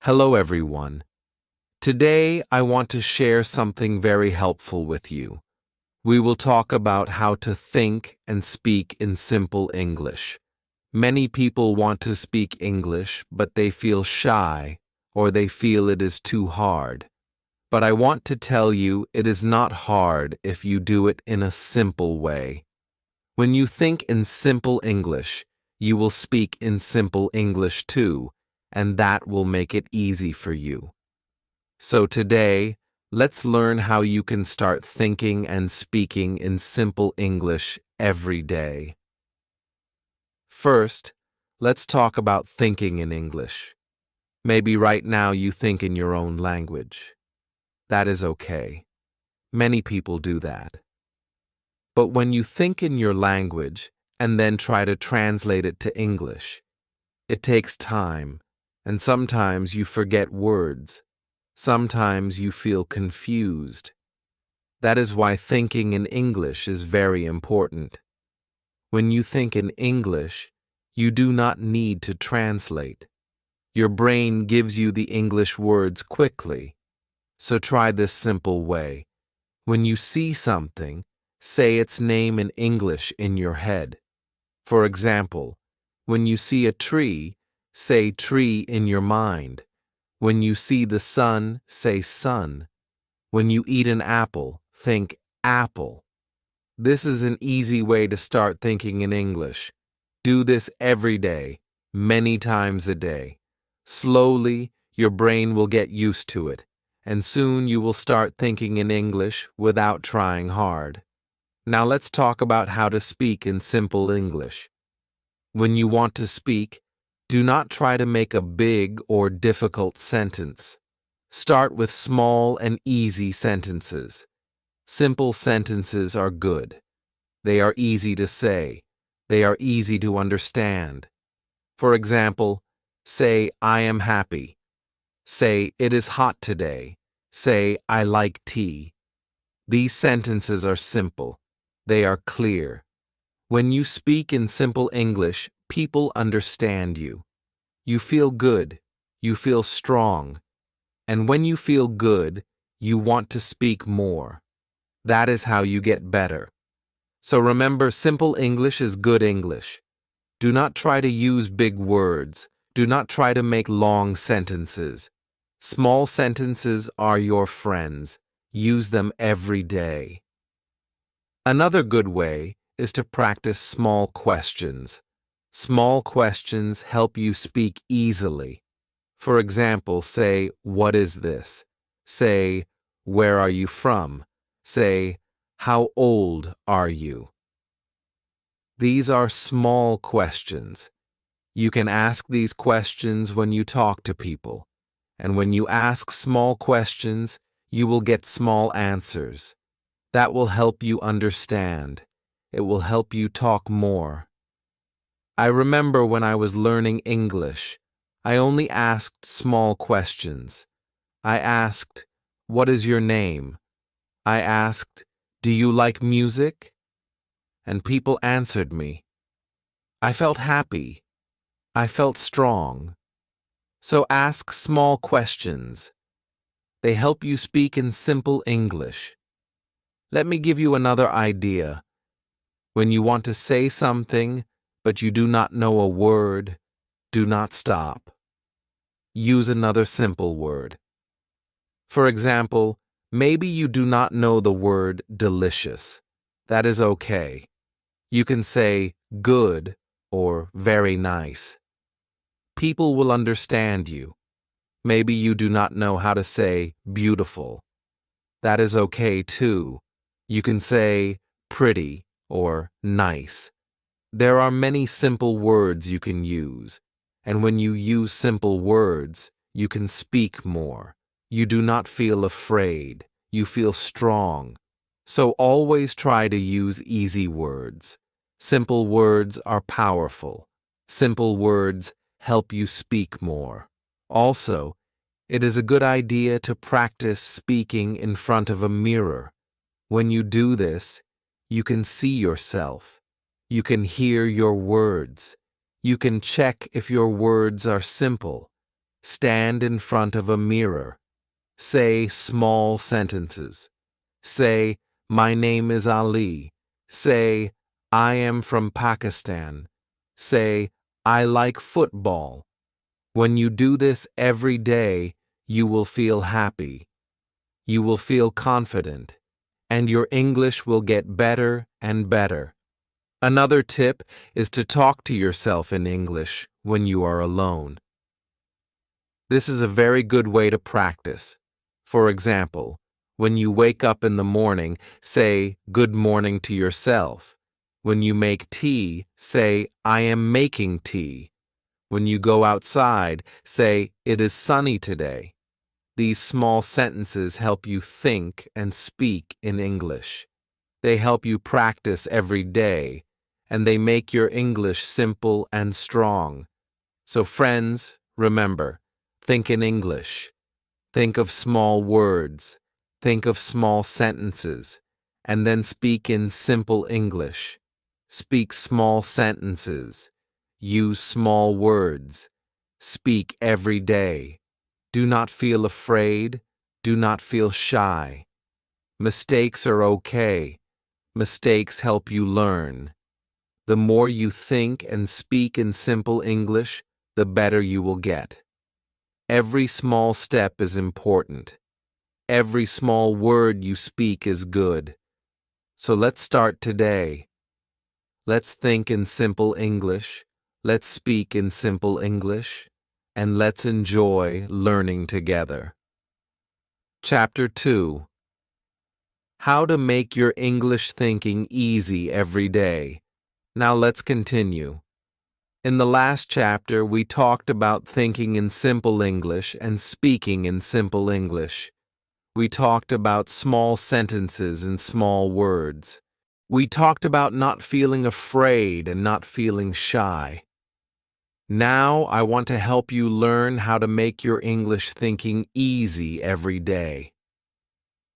Hello, everyone. Today, I want to share something very helpful with you. We will talk about how to think and speak in simple English. Many people want to speak English, but they feel shy or they feel it is too hard. But I want to tell you it is not hard if you do it in a simple way. When you think in simple English, you will speak in simple English too, and that will make it easy for you. So today, let's learn how you can start thinking and speaking in simple English every day. First, let's talk about thinking in English. Maybe right now you think in your own language. That is okay. Many people do that. But when you think in your language and then try to translate it to English, it takes time, and sometimes you forget words. Sometimes you feel confused. That is why thinking in English is very important. When you think in English, you do not need to translate. Your brain gives you the English words quickly. So try this simple way. When you see something, say its name in English in your head. For example, when you see a tree, say tree in your mind. When you see the sun, say sun. When you eat an apple, think apple. This is an easy way to start thinking in English. Do this every day, many times a day. Slowly, your brain will get used to it, and soon you will start thinking in English without trying hard. Now let's talk about how to speak in simple English. When you want to speak, do not try to make a big or difficult sentence. Start with small and easy sentences. Simple sentences are good. They are easy to say. They are easy to understand. For example, say, I am happy. Say, it is hot today. Say, I like tea. These sentences are simple. They are clear. When you speak in simple English, people understand you. You feel good. You feel strong. And when you feel good, you want to speak more. That is how you get better. So remember, simple English is good English. Do not try to use big words. Do not try to make long sentences. Small sentences are your friends. Use them every day. Another good way is to practice small questions. Small questions help you speak easily. For example, say, what is this? Say, where are you from? Say, how old are you? These are small questions. You can ask these questions when you talk to people. And when you ask small questions, you will get small answers. That will help you understand. It will help you talk more. I remember when I was learning English, I only asked small questions. I asked, what is your name? I asked, do you like music? And people answered me. I felt happy. I felt strong. So ask small questions. They help you speak in simple English. Let me give you another idea. When you want to say something, but you do not know a word, do not stop. Use another simple word. For example, maybe you do not know the word delicious. That is okay. You can say good or very nice. People will understand you. Maybe you do not know how to say beautiful. That is okay too. You can say pretty or nice. There are many simple words you can use, and when you use simple words, you can speak more. You do not feel afraid. You feel strong. So always try to use easy words. Simple words are powerful. Simple words help you speak more. Also, it is a good idea to practice speaking in front of a mirror. When you do this, you can see yourself. You can hear your words. You can check if your words are simple. Stand in front of a mirror. Say small sentences. Say, my name is Ali. Say, I am from Pakistan. Say, I like football. When you do this every day, you will feel happy. You will feel confident, and your English will get better and better. Another tip is to talk to yourself in English when you are alone. This is a very good way to practice. For example, when you wake up in the morning, say good morning to yourself. When you make tea, say I am making tea. When you go outside, say it is sunny today. These small sentences help you think and speak in English. They help you practice every day, and they make your English simple and strong. So friends, remember, think in English. Think of small words. Think of small sentences. And then speak in simple English. Speak small sentences. Use small words. Speak every day. Do not feel afraid. Do not feel shy. Mistakes are okay. Mistakes help you learn. The more you think and speak in simple English, the better you will get. Every small step is important. Every small word you speak is good. So let's start today. Let's think in simple English. Let's speak in simple English. And let's enjoy learning together. Chapter 2. How to make your English thinking easy every day. Now let's continue. In the last chapter, we talked about thinking in simple English and speaking in simple English. We talked about small sentences and small words. We talked about not feeling afraid and not feeling shy. Now I want to help you learn how to make your English thinking easy every day.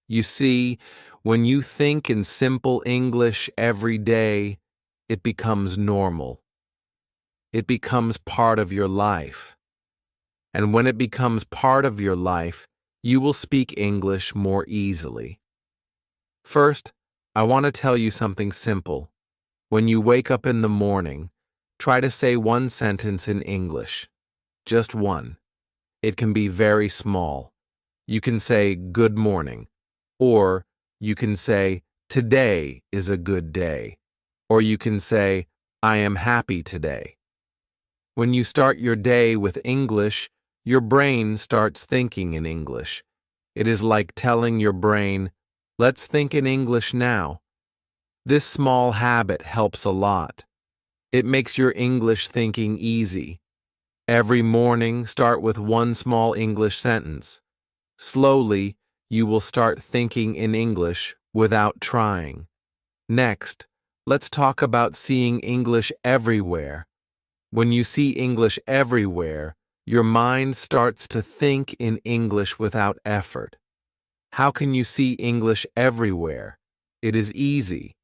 You see, when you think in simple English every day, it becomes normal. It becomes part of your life. And when it becomes part of your life, you will speak English more easily. First, I want to tell you something simple. When you wake up in the morning, try to say one sentence in English. Just one. It can be very small. You can say good morning. Or you can say today is a good day. Or you can say I am happy today. When you start your day with English, your brain starts thinking in English. It is like telling your brain, let's think in English now. This small habit helps a lot. It makes your English thinking easy. Every morning, start with one small English sentence. Slowly, you will start thinking in English without trying. Next, let's talk about seeing English everywhere. When you see English everywhere, your mind starts to think in English without effort. How can you see English everywhere? It is easy.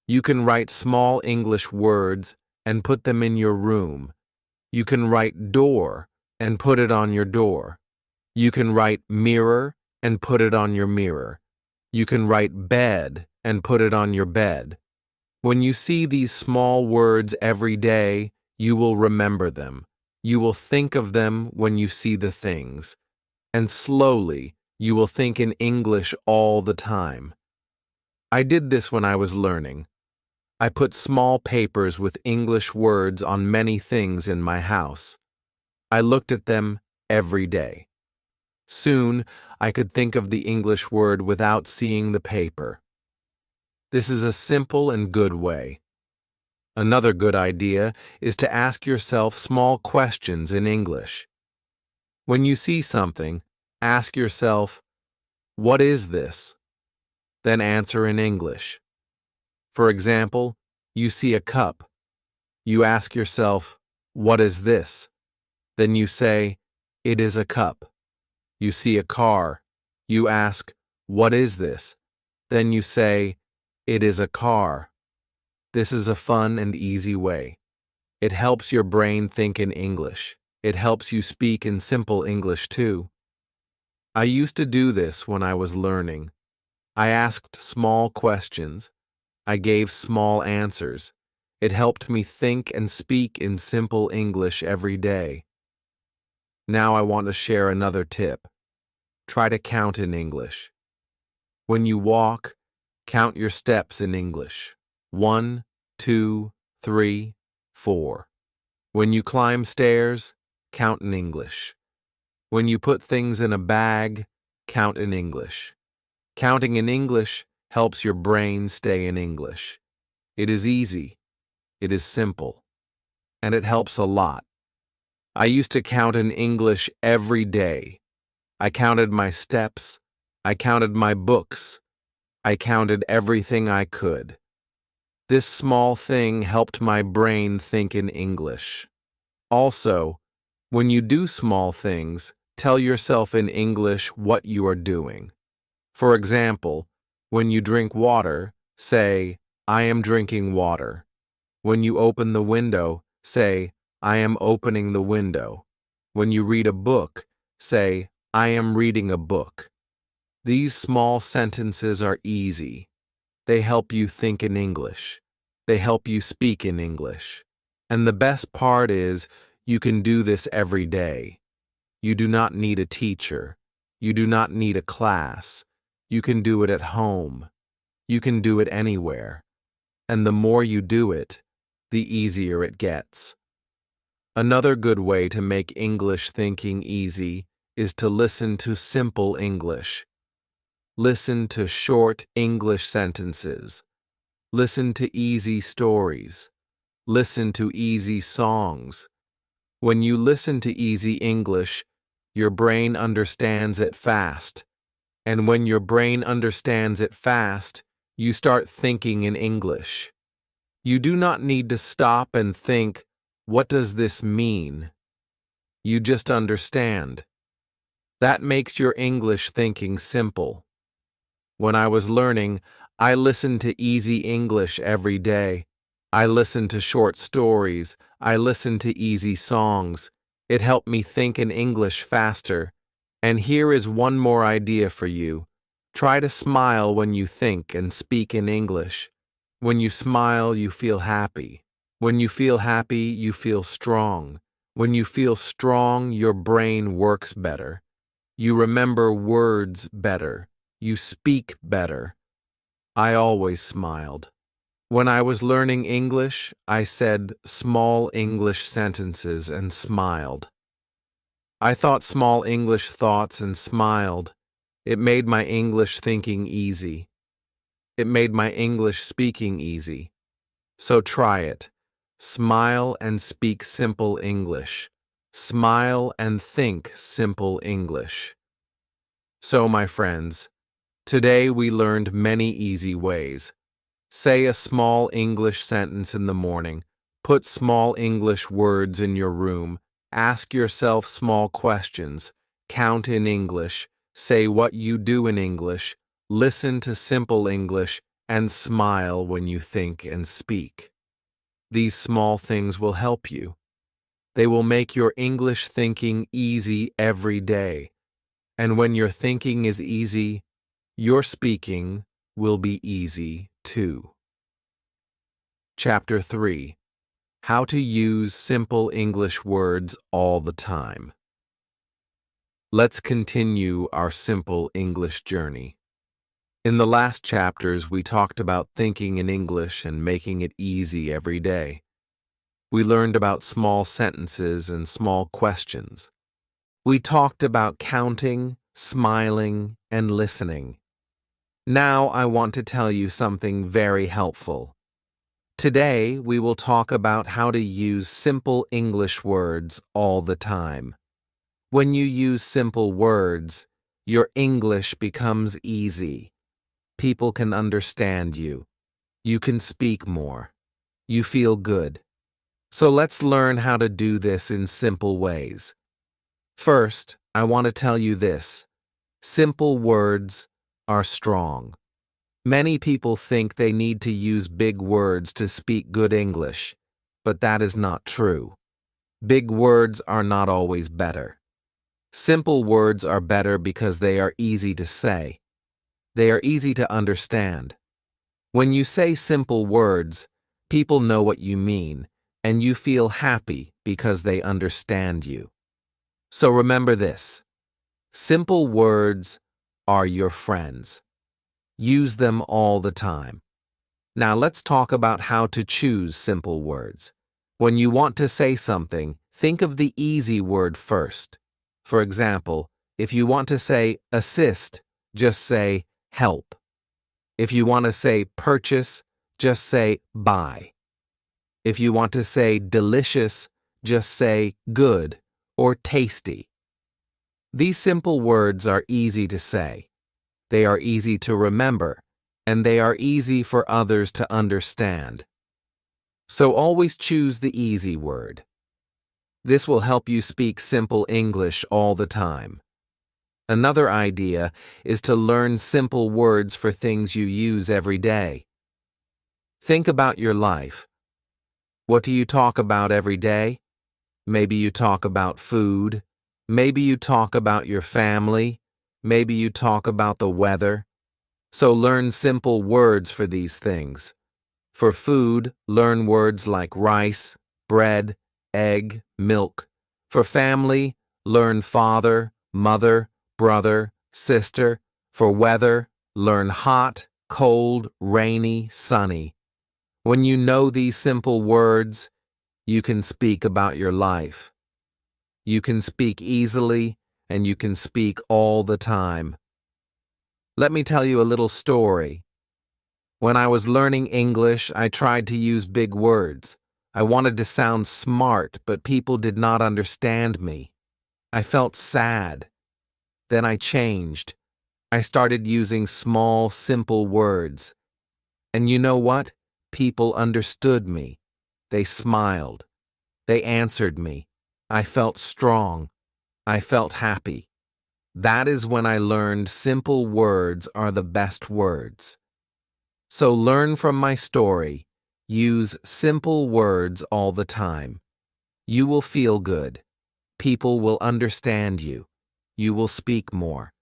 You can write small English words and put them in your room. You can write door and put it on your door. You can write mirror and put it on your mirror. You can write bed and put it on your bed. When you see these small words every day, you will remember them. You will think of them when you see the things. And slowly, you will think in English all the time. I did this when I was learning. I put small papers with English words on many things in my house. I looked at them every day. Soon, I could think of the English word without seeing the paper. This is a simple and good way. Another good idea is to ask yourself small questions in English. When you see something, ask yourself, what is this? Then answer in English. For example, you see a cup. You ask yourself, what is this? Then you say, it is a cup. You see a car. You ask, what is this? Then you say, it is a car. This is a fun and easy way. It helps your brain think in English. It helps you speak in simple English too. I used to do this when I was learning. I asked small questions. I gave small answers. It helped me think and speak in simple English every day. Now I want to share another tip. Try to count in English. When you walk, count your steps in English. 1, 2, 3, 4. When you climb stairs, count in English. When you put things in a bag, count in English. Counting in English helps your brain stay in English. It is easy, it is simple, and it helps a lot. I used to count in English every day. I counted my steps, I counted my books, I counted everything I could. This small thing helped my brain think in English. Also, when you do small things, tell yourself in English what you are doing. For example, when you drink water, say, I am drinking water. When you open the window, say, I am opening the window. When you read a book, say, I am reading a book. These small sentences are easy. They help you think in English. They help you speak in English. And the best part is, you can do this every day. You do not need a teacher. You do not need a class. You can do it at home. You can do it anywhere. And the more you do it, the easier it gets. Another good way to make English thinking easy is to listen to simple English. Listen to short English sentences. Listen to easy stories. Listen to easy songs. When you listen to easy English, your brain understands it fast. And when your brain understands it fast, you start thinking in English. You do not need to stop and think, what does this mean? You just understand. That makes your English thinking simple. When I was learning, I listened to easy English every day. I listened to short stories. I listened to easy songs. It helped me think in English faster. And here is one more idea for you. Try to smile when you think and speak in English. When you smile, you feel happy. When you feel happy, you feel strong. When you feel strong, your brain works better. You remember words better. You speak better. I always smiled. When I was learning English, I said small English sentences and smiled. I thought small English thoughts and smiled. It made my English thinking easy. It made my English speaking easy. So try it. Smile and speak simple English. Smile and think simple English. So, my friends, today we learned many easy ways. Say a small English sentence in the morning. Put small English words in your room. Ask yourself small questions. Count in English. Say what you do in English. Listen to simple English and smile when you think and speak. These small things will help you. They will make your English thinking easy every day. And when your thinking is easy, your speaking will be easy too. Chapter 3. How to use simple English words all the time. Let's continue our simple English journey. In the last chapters, we talked about thinking in English and making it easy every day. We learned about small sentences and small questions. We talked about counting, smiling, and listening. Now I want to tell you something very helpful. Today, we will talk about how to use simple English words all the time. When you use simple words, your English becomes easy. People can understand you. You can speak more. You feel good. So let's learn how to do this in simple ways. First, I want to tell you this. Simple words are strong. Many people think they need to use big words to speak good English, but that is not true. Big words are not always better. Simple words are better because they are easy to say. They are easy to understand. When you say simple words, people know what you mean, and you feel happy because they understand you. So remember this: simple words are your friends. Use them all the time. Now let's talk about how to choose simple words. When you want to say something, think of the easy word first. For example, if you want to say assist, just say help. If you want to say purchase, just say buy. If you want to say delicious, just say good or tasty. These simple words are easy to say. They are easy to remember, and they are easy for others to understand. So always choose the easy word. This will help you speak simple English all the time. Another idea is to learn simple words for things you use every day. Think about your life. What do you talk about every day? Maybe you talk about food. Maybe you talk about your family. Maybe you talk about the weather. So learn simple words for these things. For food, learn words like rice, bread, egg, milk. For family, learn father, mother, brother, sister. For weather, learn hot, cold, rainy, sunny. When you know these simple words, you can speak about your life. You can speak easily, and you can speak all the time. Let me tell you a little story. When I was learning English, I tried to use big words. I wanted to sound smart, but people did not understand me. I felt sad. Then I changed. I started using small, simple words. And you know what? People understood me. They smiled. They answered me. I felt strong. I felt happy. That is when I learned simple words are the best words. So learn from my story. Use simple words all the time. You will feel good. People will understand you. You will speak more.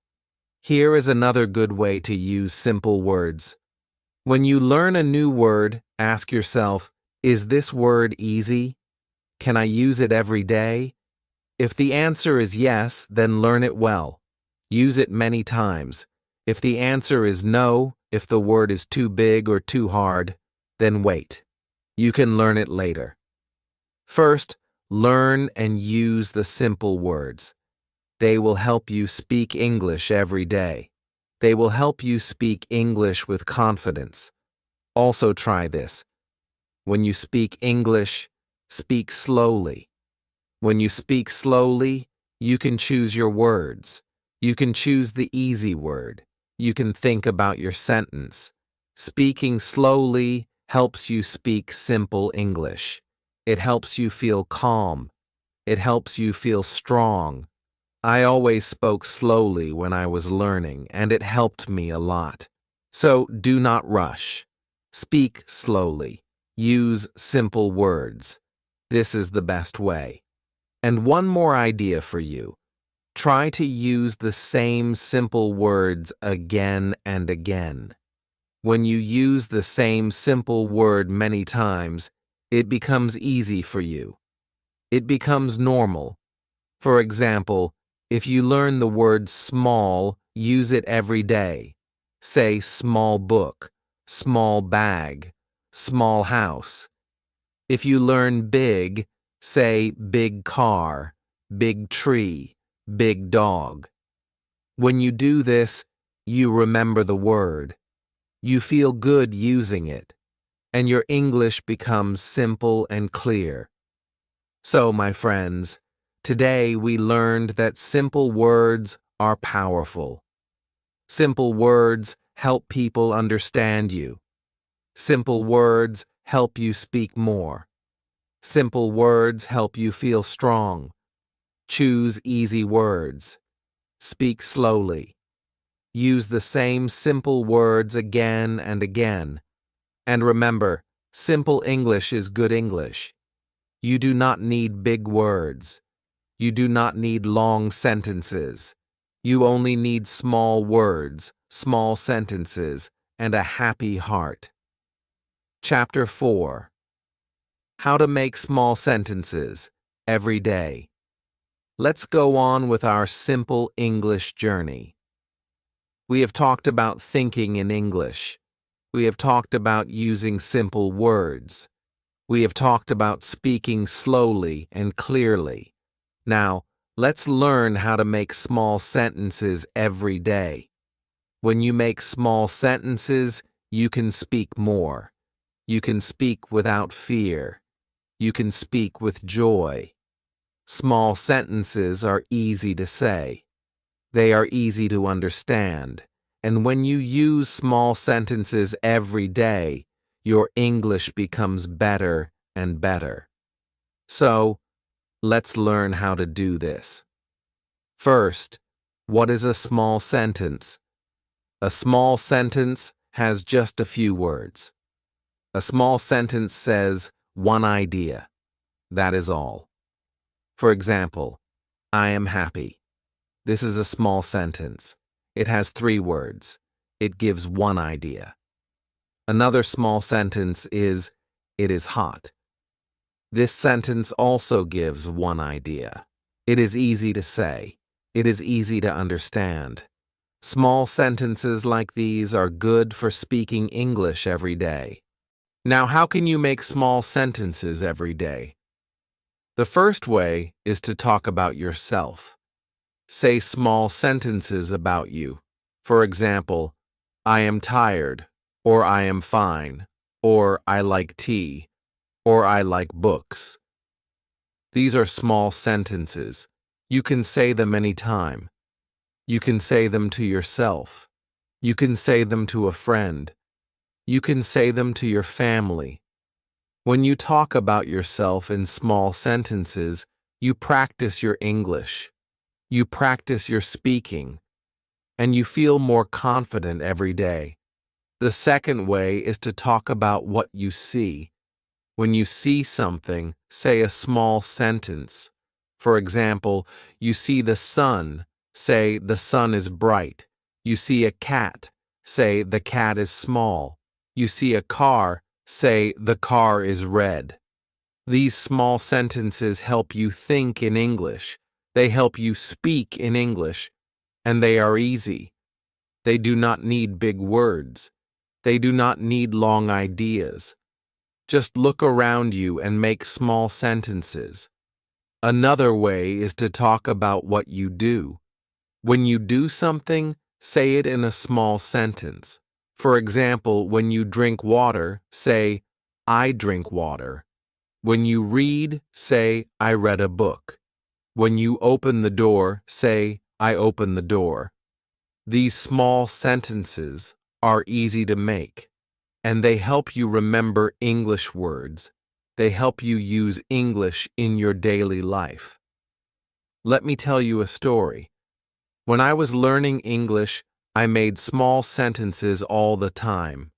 Here is another good way to use simple words. When you learn a new word, ask yourself, is this word easy? Can I use it every day? If the answer is yes, then learn it well. Use it many times. If the answer is no, if the word is too big or too hard, then wait. You can learn it later. First, learn and use the simple words. They will help you speak English every day. They will help you speak English with confidence. Also try this. When you speak English, speak slowly. When you speak slowly, you can choose your words. You can choose the easy word. You can think about your sentence. Speaking slowly helps you speak simple English. It helps you feel calm. It helps you feel strong. I always spoke slowly when I was learning, and it helped me a lot. So do not rush. Speak slowly. Use simple words. This is the best way. And one more idea for you. Try to use the same simple words again and again. When you use the same simple word many times, it becomes easy for you. It becomes normal. For example, if you learn the word small, use it every day. Say small book, small bag, small house. If you learn big, say big car, big tree, big dog. When you do this, you remember the word. You feel good using it, and your English becomes simple and clear. So, my friends, today we learned that simple words are powerful. Simple words help people understand you. Simple words help you speak more. Simple words help you feel strong. Choose easy words. Speak slowly. Use the same simple words again and again. And remember, simple English is good English. You do not need big words. You do not need long sentences. You only need small words, small sentences, and a happy heart. Chapter 4. How to make small sentences every day. Let's go on with our simple English journey. We have talked about thinking in English. We have talked about using simple words. We have talked about speaking slowly and clearly. Now, let's learn how to make small sentences every day. When you make small sentences, you can speak more. You can speak without fear. You can speak with joy. Small sentences are easy to say. They are easy to understand. And when you use small sentences every day, your English becomes better and better. So, let's learn how to do this. First, what is a small sentence? A small sentence has just a few words. A small sentence says one idea. That is all. For example, I am happy. This is a small sentence. It has 3 words. It gives one idea. Another small sentence is, it is hot. This sentence also gives one idea. It is easy to say. It is easy to understand. Small sentences like these are good for speaking English every day. Now, how can you make small sentences every day? The first way is to talk about yourself. Say small sentences about you. For example, I am tired, or I am fine, or I like tea, or I like books. These are small sentences. You can say them anytime. You can say them to yourself. You can say them to a friend. You can say them to your family. When you talk about yourself in small sentences, you practice your English. You practice your speaking, and you feel more confident every day. The second way is to talk about what you see. When you see something, say a small sentence. For example, you see the sun, say the sun is bright. You see a cat, say the cat is small. You see a car, say the car is red. These small sentences help you think in English. They help you speak in English, and they are easy. They do not need big words. They do not need long ideas. Just look around you and make small sentences. Another way is to talk about what you do. When you do something, say it in a small sentence. For example, when you drink water, say, I drink water. When you read, say, I read a book. When you open the door, say, I open the door. These small sentences are easy to make, and they help you remember English words. They help you use English in your daily life. Let me tell you a story. When I was learning English, I made small sentences all the time.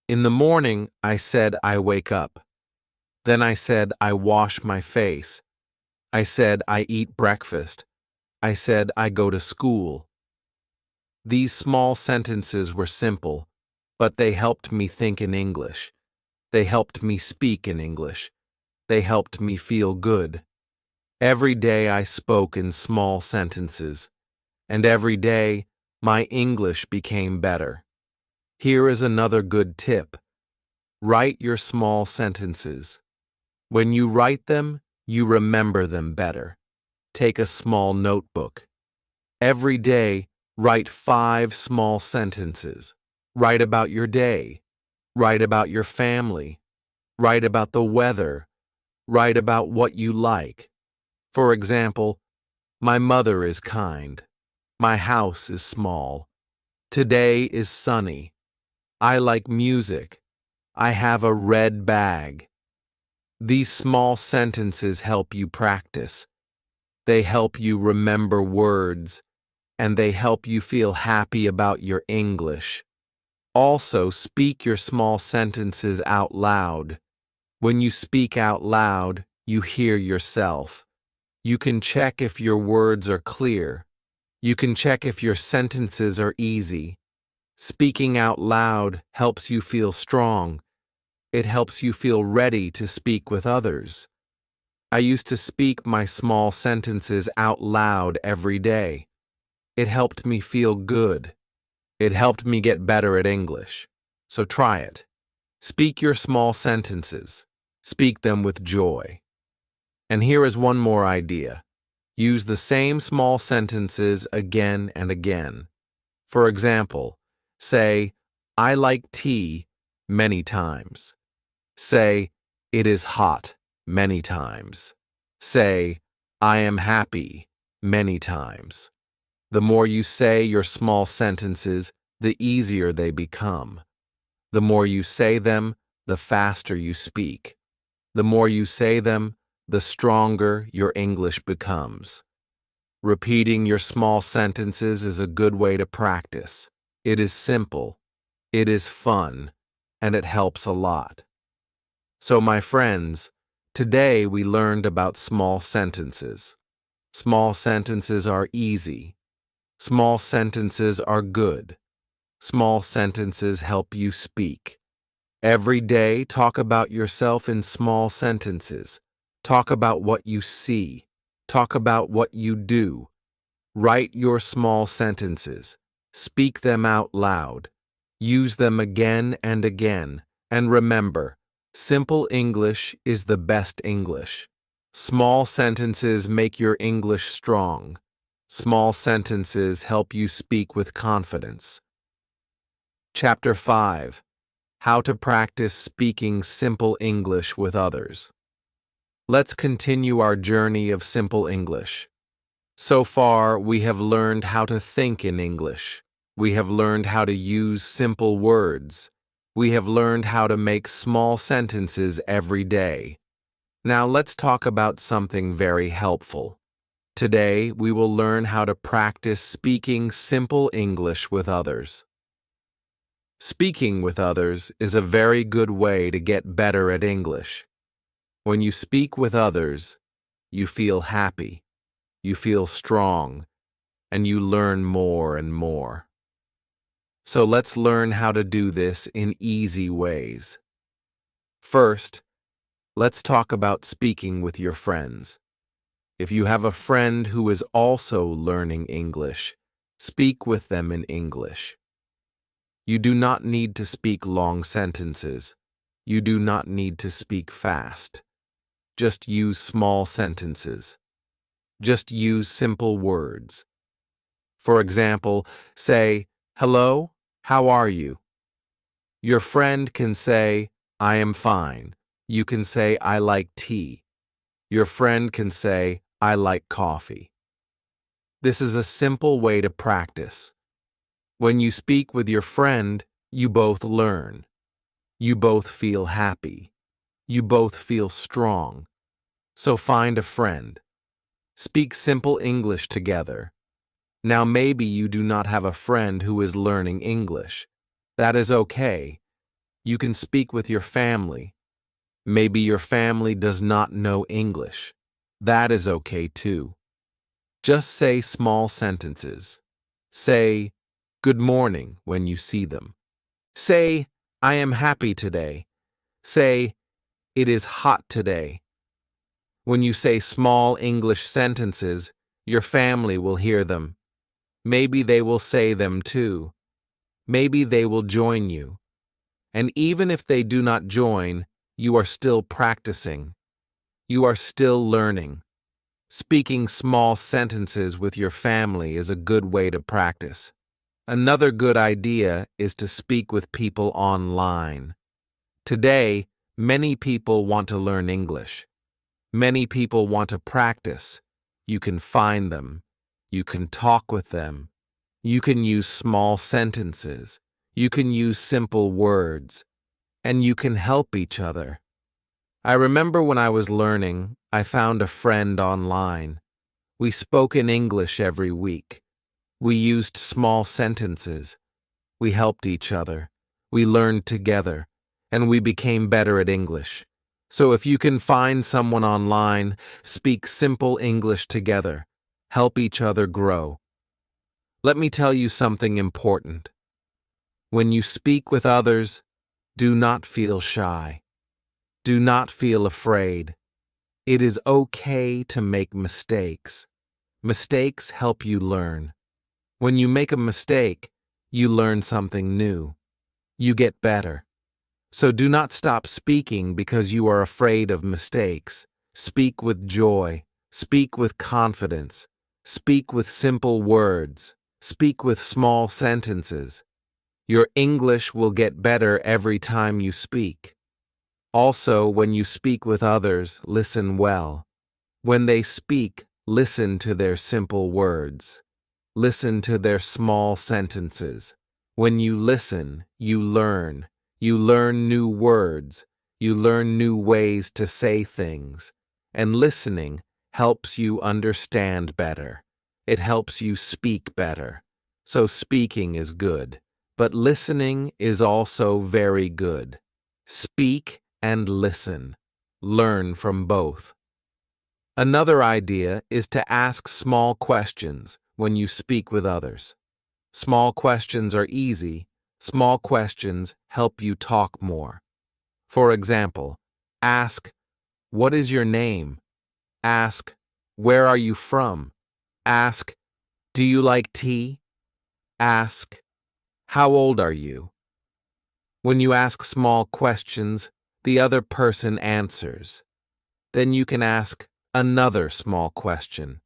In the morning, I said I wake up. Then I said I wash my face. I said I eat breakfast. I said I go to school. These small sentences were simple, but they helped me think in English. They helped me speak in English. They helped me feel good. Every day I spoke in small sentences, and every day my English became better. Here is another good tip. Write your small sentences. When you write them, you remember them better. Take a small notebook. Every day, write 5 small sentences. Write about your day. Write about your family. Write about the weather. Write about what you like. For example, my mother is kind. My house is small. Today is sunny. I like music. I have a red bag. These small sentences help you practice. They help you remember words, and they help you feel happy about your English. Also, speak your small sentences out loud. When you speak out loud, you hear yourself. You can check if your words are clear. You can check if your sentences are easy. Speaking out loud helps you feel strong. It helps you feel ready to speak with others. I used to speak my small sentences out loud every day. It helped me feel good. It helped me get better at English. So try it. Speak your small sentences. Speak them with joy. And here is one more idea. Use the same small sentences again and again. For example, say, I like tea many times. Say, it is hot many times. Say, I am happy many times. The more you say your small sentences, the easier they become. The more you say them, the faster you speak. The more you say them, the stronger your English becomes. Repeating your small sentences is a good way to practice. It is simple, it is fun, and it helps a lot. So, my friends, today we learned about small sentences. Small sentences are easy. Small sentences are good. Small sentences help you speak. Every day, talk about yourself in small sentences. Talk about what you see. Talk about what you do. Write your small sentences. Speak them out loud. Use them again and again. And remember, simple English is the best English. Small sentences make your English strong. Small sentences help you speak with confidence. Chapter 5. How to practice speaking simple English with others. Let's continue our journey of simple English. So far, we have learned how to think in English. We have learned how to use simple words. We have learned how to make small sentences every day. Now let's talk about something very helpful. Today, we will learn how to practice speaking simple English with others. Speaking with others is a very good way to get better at English. When you speak with others, you feel happy, you feel strong, and you learn more and more. So let's learn how to do this in easy ways. First, let's talk about speaking with your friends. If you have a friend who is also learning English, speak with them in English. You do not need to speak long sentences. You do not need to speak fast. Just use small sentences. Just use simple words. For example, say, "Hello, how are you?" Your friend can say, "I am fine." You can say, "I like tea." Your friend can say, "I like coffee." This is a simple way to practice. When you speak with your friend, you both learn. You both feel happy. You both feel strong. So find a friend. Speak simple English together. Now maybe you do not have a friend who is learning English. That is okay. You can speak with your family. Maybe your family does not know English. That is okay too. Just say small sentences. Say, "Good morning" when you see them. Say, "I am happy today." Say, "It is hot today." When you say small English sentences, your family will hear them. Maybe they will say them too. Maybe they will join you. And even if they do not join, you are still practicing. You are still learning. Speaking small sentences with your family is a good way to practice. Another good idea is to speak with people online. Today, many people want to learn English. Many people want to practice. You can find them. You can talk with them. You can use small sentences. You can use simple words. And you can help each other. I remember when I was learning, I found a friend online. We spoke in English every week. We used small sentences. We helped each other. We learned together. And we became better at English. So if you can find someone online, speak simple English together. Help each other grow. Let me tell you something important. When you speak with others, do not feel shy. Do not feel afraid. It is okay to make mistakes. Mistakes help you learn. When you make a mistake, you learn something new. You get better. So do not stop speaking because you are afraid of mistakes. Speak with joy. Speak with confidence. Speak with simple words. Speak with small sentences. Your English will get better every time you speak. Also, when you speak with others, listen well. When they speak, listen to their simple words. Listen to their small sentences. When you listen, you learn. You learn new words. You learn new ways to say things. And listening helps you understand better. It helps you speak better. So speaking is good. But listening is also very good. Speak and listen. Learn from both. Another idea is to ask small questions when you speak with others. Small questions are easy. Small questions help you talk more. For example, ask, "What is your name?" Ask, "Where are you from?" Ask, "Do you like tea?" Ask, "How old are you?" When you ask small questions, the other person answers. Then you can ask another small question.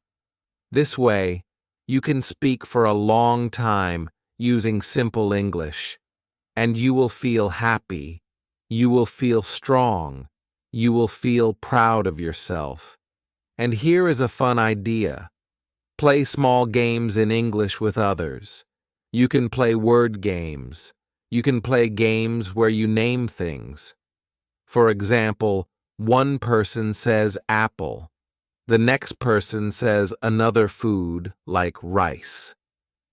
This way, you can speak for a long time using simple English, and you will feel happy, you will feel strong, you will feel proud of yourself. And here is a fun idea. Play small games in English with others. You can play word games. You can play games where you name things. For example, one person says apple. The next person says another food like rice.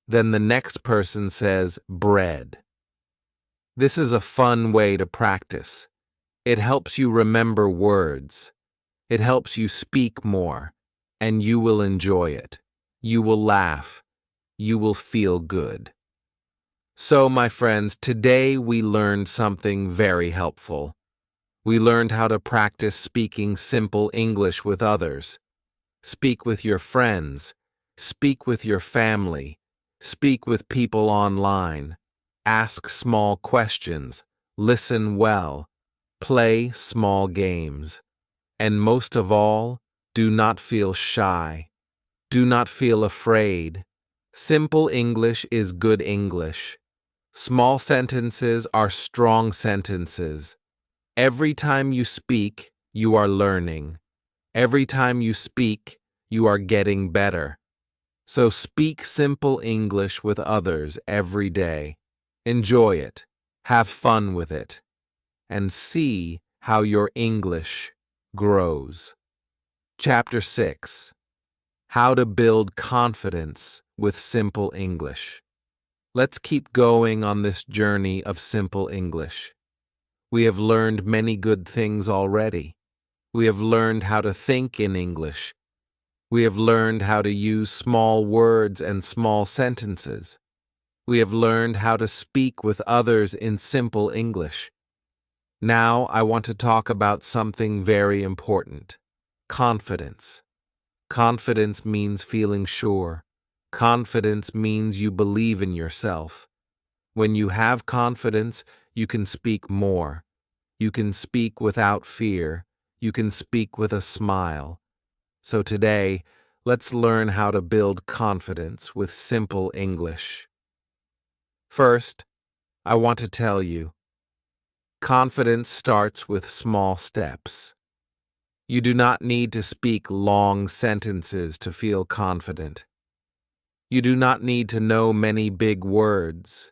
Then the next person says bread. This is a fun way to practice. It helps you remember words. It helps you speak more, and you will enjoy it. You will laugh. You will feel good. So, my friends, today we learned something very helpful. We learned how to practice speaking simple English with others. Speak with your friends. Speak with your family. Speak with people online. Ask small questions. Listen well. Play small games. And most of all, do not feel shy. Do not feel afraid. Simple English is good English. Small sentences are strong sentences. Every time you speak, you are learning. Every time you speak, you are getting better. So speak simple English with others every day. Enjoy it. Have fun with it. And see how your English grows. Chapter 6. How to build confidence with simple English. Let's keep going on this journey of simple English. We have learned many good things already. We have learned how to think in English. We have learned how to use small words and small sentences. We have learned how to speak with others in simple English. Now I want to talk about something very important. Confidence. Confidence means feeling sure. Confidence means you believe in yourself. When you have confidence, you can speak more. You can speak without fear. You can speak with a smile. So today, let's learn how to build confidence with simple English. First, I want to tell you, confidence starts with small steps. You do not need to speak long sentences to feel confident. You do not need to know many big words.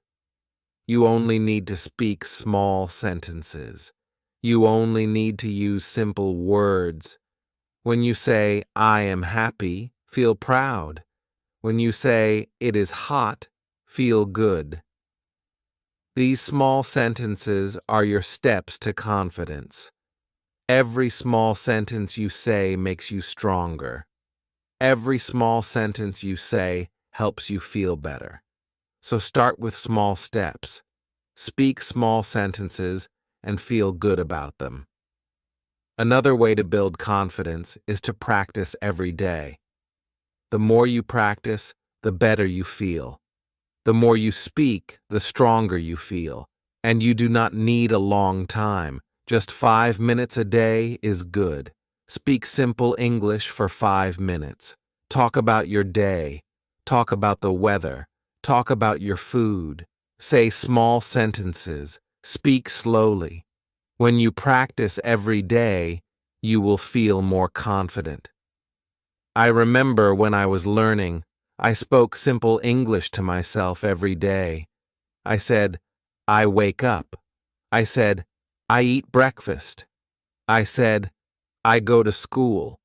You only need to speak small sentences. You only need to use simple words. When you say, "I am happy," feel proud. When you say, "It is hot," feel good. These small sentences are your steps to confidence. Every small sentence you say makes you stronger. Every small sentence you say helps you feel better. So start with small steps. Speak small sentences and feel good about them. Another way to build confidence is to practice every day. The more you practice, the better you feel. The more you speak, the stronger you feel. And you do not need a long time. Just 5 minutes a day is good. Speak simple English for 5 minutes. Talk about your day. Talk about the weather. Talk about your food. Say small sentences. Speak slowly. When you practice every day, you will feel more confident. I remember when I was learning, I spoke simple English to myself every day. I said, I wake up. I said, I eat breakfast. I said, I go to school.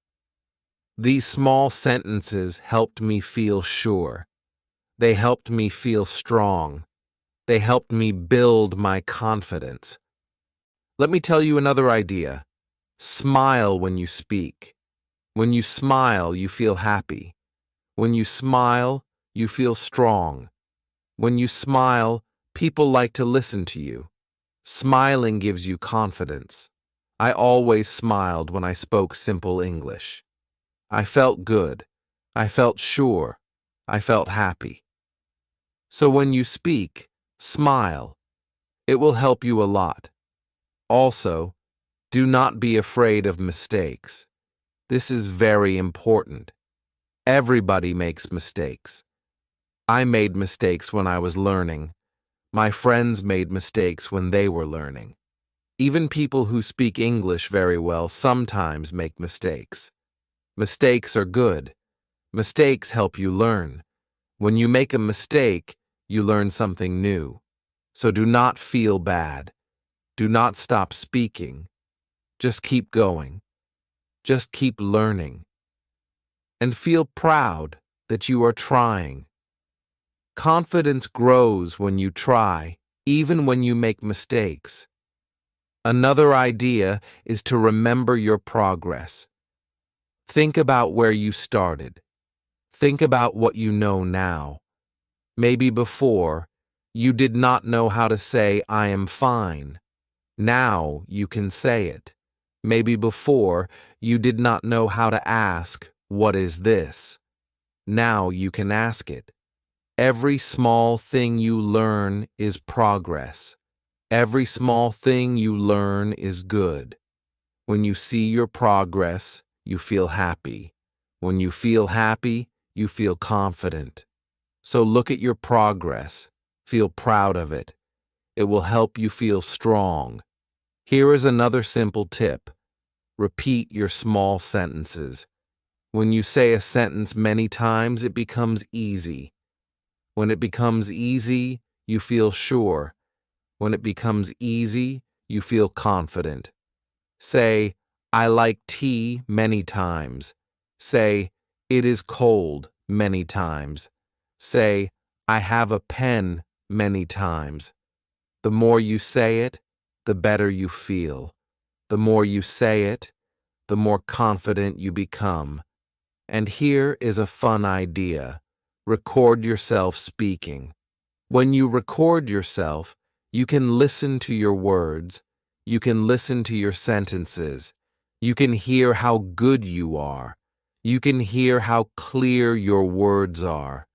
These small sentences helped me feel sure. They helped me feel strong. They helped me build my confidence. Let me tell you another idea. Smile when you speak. When you smile, you feel happy. When you smile, you feel strong. When you smile, people like to listen to you. Smiling gives you confidence. I always smiled when I spoke simple English. I felt good. I felt sure. I felt happy. So when you speak, smile. It will help you a lot. Also, do not be afraid of mistakes. This is very important. Everybody makes mistakes. I made mistakes when I was learning. My friends made mistakes when they were learning. Even people who speak English very well sometimes make mistakes. Mistakes are good. Mistakes help you learn. When you make a mistake, you learn something new. So do not feel bad. Do not stop speaking. Just keep going. Just keep learning. And feel proud that you are trying. Confidence grows when you try, even when you make mistakes. Another idea is to remember your progress. Think about where you started. Think about what you know now. Maybe before, you did not know how to say, I am fine. Now you can say it. Maybe before, you did not know how to ask, what is this? Now you can ask it. Every small thing you learn is progress. Every small thing you learn is good. When you see your progress, you feel happy. When you feel happy, you feel confident. So look at your progress. Feel proud of it. It will help you feel strong. Here is another simple tip. Repeat your small sentences. When you say a sentence many times, it becomes easy. When it becomes easy, you feel sure. When it becomes easy, you feel confident. Say, I like tea many times. Say, it is cold many times. Say, I have a pen many times. The more you say it, the better you feel. The more you say it, the more confident you become. And here is a fun idea. Record yourself speaking. When you record yourself, you can listen to your words. You can listen to your sentences. You can hear how good you are. You can hear how clear your words are.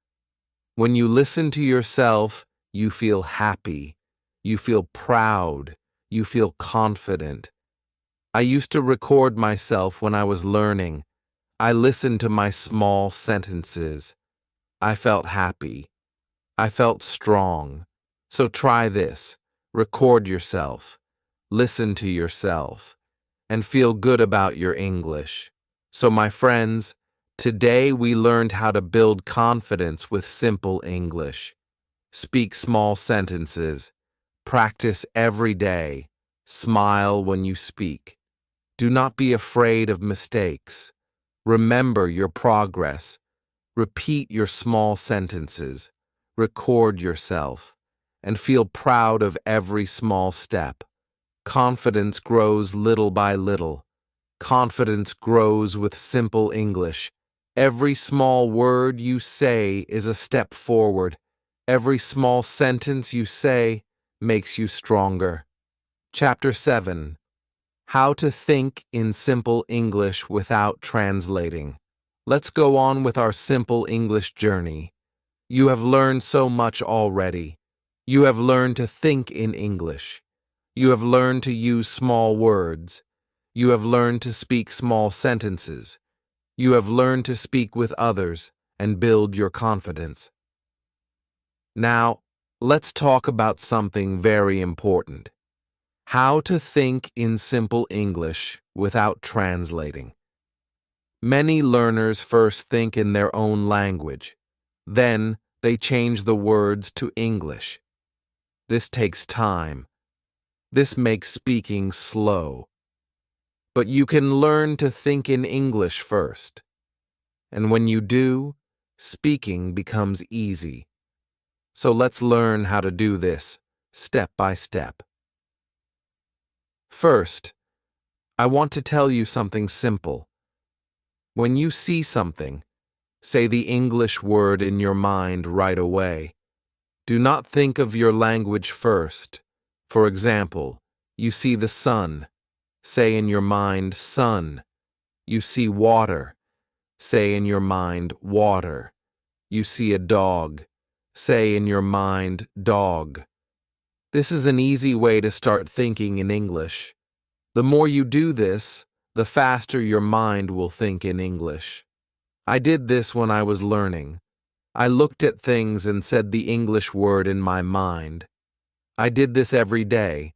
When you listen to yourself, you feel happy. You feel proud. You feel confident. I used to record myself when I was learning. I listened to my small sentences. I felt happy. I felt strong. So try this. Record yourself. Listen to yourself. And feel good about your English. So my friends, today we learned how to build confidence with simple English. Speak small sentences. Practice every day. Smile when you speak. Do not be afraid of mistakes. Remember your progress. Repeat your small sentences. Record yourself. And feel proud of every small step. Confidence grows little by little. Confidence grows with simple English. Every small word you say is a step forward. Every small sentence you say makes you stronger. Chapter 7. How to think in simple English without translating. Let's go on with our simple English journey. You have learned so much already. You have learned to think in English. You have learned to use small words. You have learned to speak small sentences. You have learned to speak with others and build your confidence. Now, let's talk about something very important. How to think in simple English without translating. Many learners first think in their own language. Then, they change the words to English. This takes time. This makes speaking slow. But you can learn to think in English first. And when you do, speaking becomes easy. So let's learn how to do this, step by step. First, I want to tell you something simple. When you see something, say the English word in your mind right away. Do not think of your language first. For example, you see the sun. Say in your mind, sun. You see water. Say in your mind, water. You see a dog. Say in your mind, dog. This is an easy way to start thinking in English. The more you do this, the faster your mind will think in English. I did this when I was learning. I looked at things and said the English word in my mind. I did this every day.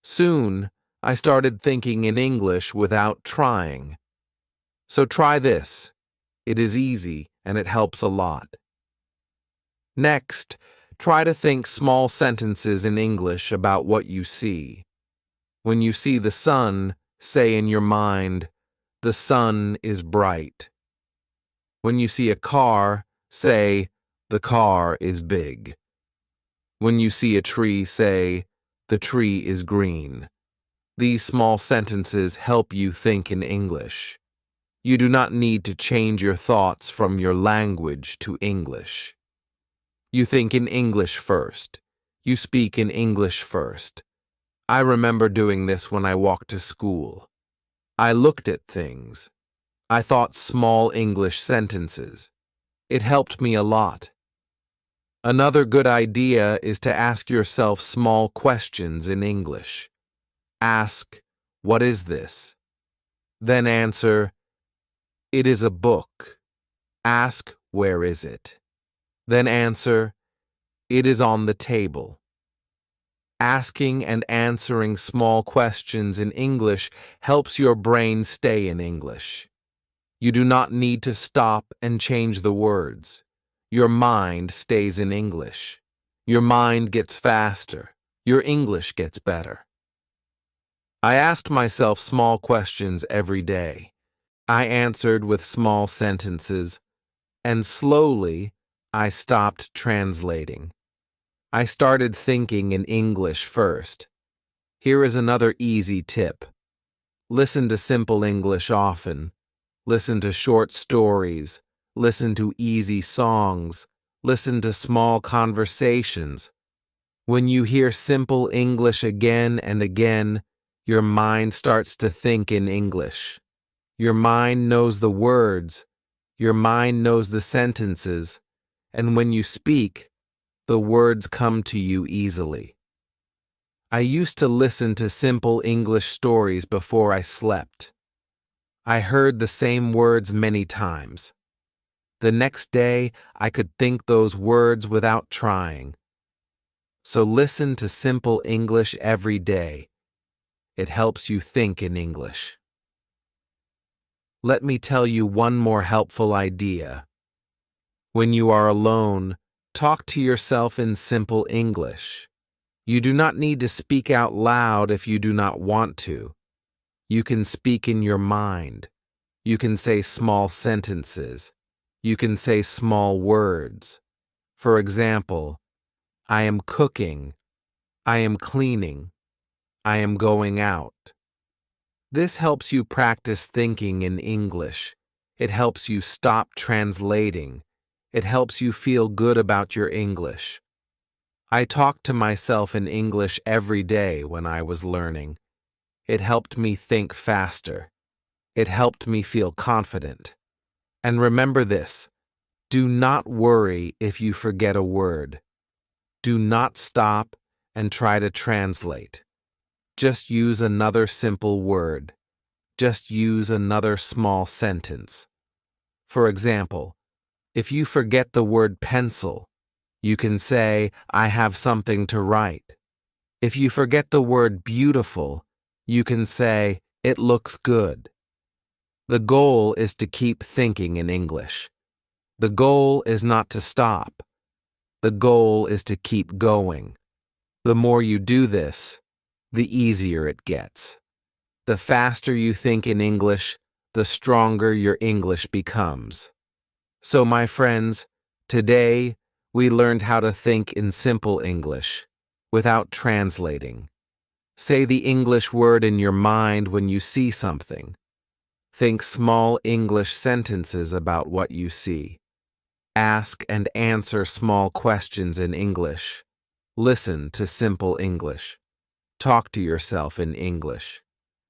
Soon, I started thinking in English without trying. So try this. It is easy and it helps a lot. Next, try to think small sentences in English about what you see. When you see the sun, say in your mind, the sun is bright. When you see a car, say, the car is big. When you see a tree, say, the tree is green. These small sentences help you think in English. You do not need to change your thoughts from your language to English. You think in English first. You speak in English first. I remember doing this when I walked to school. I looked at things. I thought small English sentences. It helped me a lot. Another good idea is to ask yourself small questions in English. Ask, what is this? Then answer, it is a book. Ask, where is it? Then answer, it is on the table. Asking and answering small questions in English helps your brain stay in English. You do not need to stop and change the words. Your mind stays in English. Your mind gets faster. Your English gets better. I asked myself small questions every day. I answered with small sentences, and slowly I stopped translating. I started thinking in English first. Here is another easy tip. Listen to simple English often. Listen to short stories. Listen to easy songs. Listen to small conversations. When you hear simple English again and again, your mind starts to think in English. Your mind knows the words. Your mind knows the sentences. And when you speak, the words come to you easily. I used to listen to simple English stories before I slept. I heard the same words many times. The next day, I could think those words without trying. So listen to simple English every day. It helps you think in English. Let me tell you one more helpful idea. When you are alone, talk to yourself in simple English. You do not need to speak out loud if you do not want to. You can speak in your mind. You can say small sentences. You can say small words. For example, I am cooking. I am cleaning. I am going out. This helps you practice thinking in English. It helps you stop translating. It helps you feel good about your English. I talked to myself in English every day when I was learning. It helped me think faster. It helped me feel confident. And remember this, do not worry if you forget a word. Do not stop and try to translate. Just use another simple word. Just use another small sentence. For example, if you forget the word pencil, you can say, I have something to write. If you forget the word beautiful, you can say, it looks good. The goal is to keep thinking in English. The goal is not to stop. The goal is to keep going. The more you do this, the easier it gets. The faster you think in English, the stronger your English becomes. So, my friends, today we learned how to think in simple English, without translating. Say the English word in your mind when you see something. Think small English sentences about what you see. Ask and answer small questions in English. Listen to simple English. Talk to yourself in English.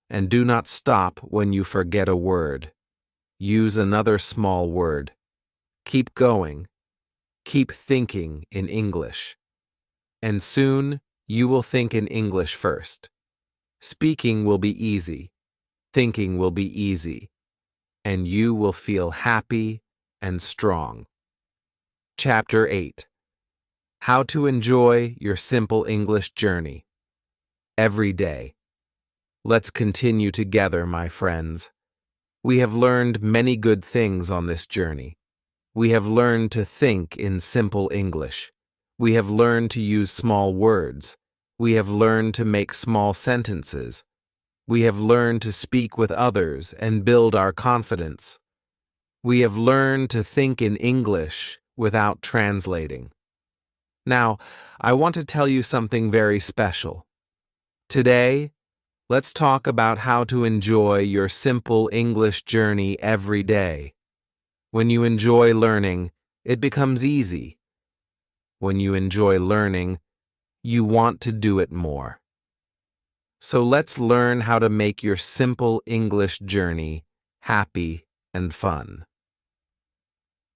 And do not stop when you forget a word. Use another small word. Keep going. Keep thinking in English. And soon you will think in English first. Speaking will be easy. Thinking will be easy. And you will feel happy and strong. Chapter 8. How to enjoy your simple English journey. Every day. Let's continue together, my friends. We have learned many good things on this journey. We have learned to think in simple English. We have learned to use small words. We have learned to make small sentences. We have learned to speak with others and build our confidence. We have learned to think in English without translating. Now, I want to tell you something very special. Today, let's talk about how to enjoy your simple English journey every day. When you enjoy learning, it becomes easy. When you enjoy learning, you want to do it more. So let's learn how to make your simple English journey happy and fun.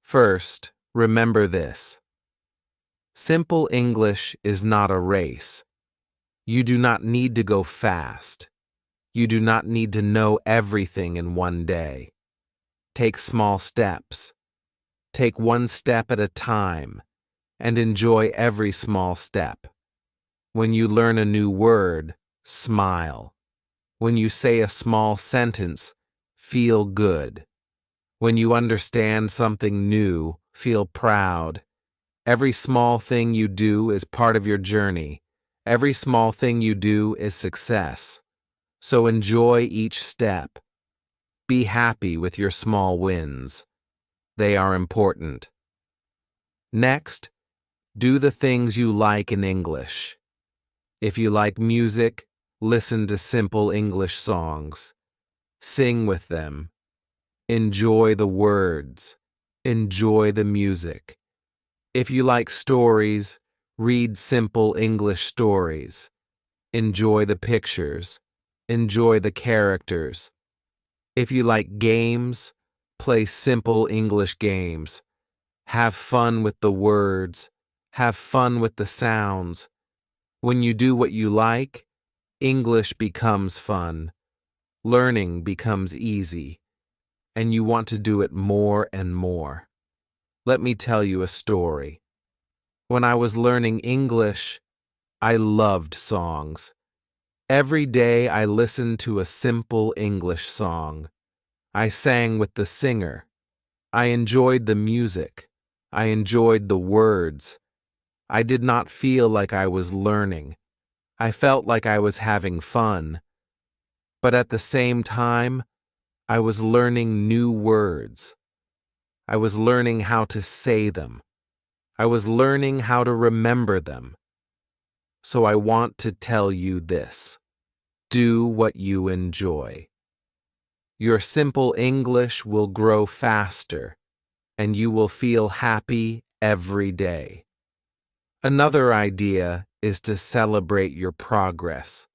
First, remember this. Simple English is not a race. You do not need to go fast. You do not need to know everything in one day. Take small steps. Take one step at a time, and enjoy every small step. When you learn a new word, smile. When you say a small sentence, feel good. When you understand something new, feel proud. Every small thing you do is part of your journey. Every small thing you do is success. So enjoy each step. Be happy with your small wins. They are important. Next, do the things you like in English. If you like music, listen to simple English songs. Sing with them. Enjoy the words. Enjoy the music. If you like stories, read simple English stories. Enjoy the pictures. Enjoy the characters. If you like games, play simple English games. Have fun with the words. Have fun with the sounds. When you do what you like, English becomes fun. Learning becomes easy. And you want to do it more and more. Let me tell you a story. When I was learning English, I loved songs. Every day I listened to a simple English song. I sang with the singer. I enjoyed the music. I enjoyed the words. I did not feel like I was learning. I felt like I was having fun. But at the same time, I was learning new words. I was learning how to say them. I was learning how to remember them. So I want to tell you this. Do what you enjoy. your simple English will grow faster, and you will feel happy every day. Another idea is to celebrate your progress.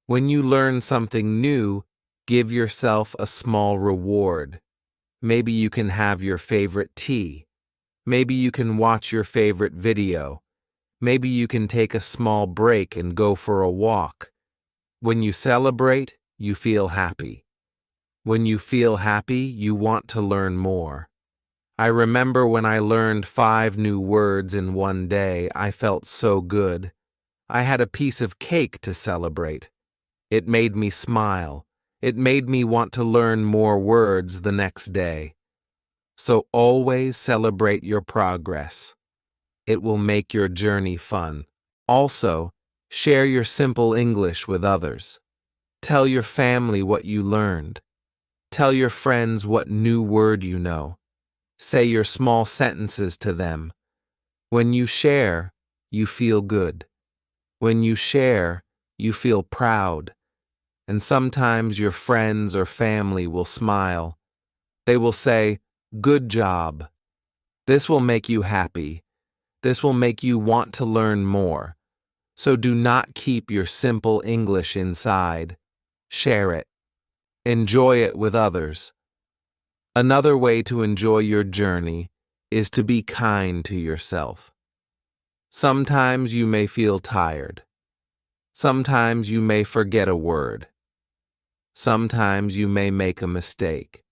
When you learn something new, give yourself a small reward. Maybe you can have your favorite tea. Maybe you can watch your favorite video. Maybe you can take a small break and go for a walk. When you celebrate, you feel happy. When you feel happy, you want to learn more. I remember when I learned 5 new words in one day, I felt so good. I had a piece of cake to celebrate. It made me smile. It made me want to learn more words the next day. So always celebrate your progress. It will make your journey fun. Also, share your simple English with others. Tell your family what you learned. Tell your friends what new word you know. Say your small sentences to them. When you share, you feel good. When you share, you feel proud. And sometimes your friends or family will smile. They will say, "Good job." This will make you happy. This will make you want to learn more. So do not keep your simple English inside. Share it. Enjoy it with others. Another way to enjoy your journey is to be kind to yourself. Sometimes you may feel tired. Sometimes you may forget a word. Sometimes you may make a mistake.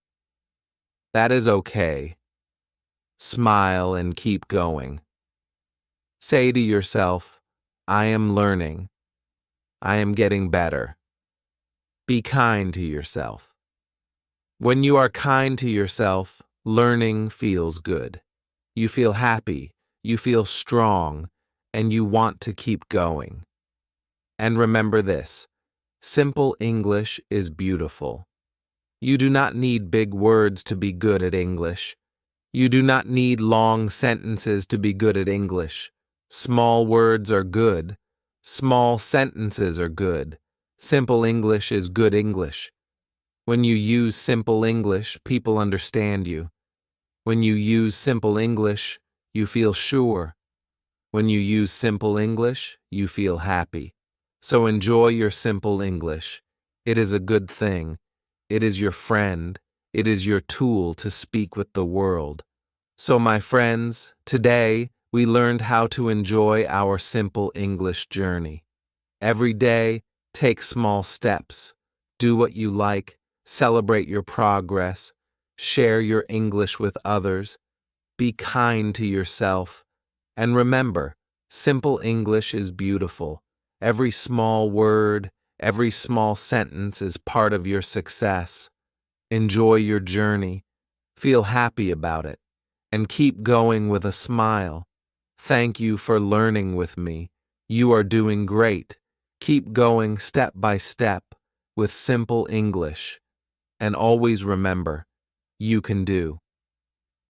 That is okay. Smile and keep going. Say to yourself, "I am learning. I am getting better." Be kind to yourself. When you are kind to yourself, learning feels good. You feel happy, you feel strong, and you want to keep going. And remember this, simple English is beautiful. You do not need big words to be good at English. You do not need long sentences to be good at English. Small words are good. Small sentences are good. Simple English is good English. When you use simple English, people understand you. When you use simple English, you feel sure. When you use simple English, you feel happy. So enjoy your simple English. It is a good thing. It is your friend. It is your tool to speak with the world. So my friends, today we learned how to enjoy our simple English journey. Every day, take small steps. Do what you like. Celebrate your progress. Share your English with others. Be kind to yourself. And remember, simple English is beautiful. Every small word, every small sentence is part of your success. Enjoy your journey. Feel happy about it. And keep going with a smile. Thank you for learning with me. You are doing great. Keep going step by step with simple English. And always remember, you can do.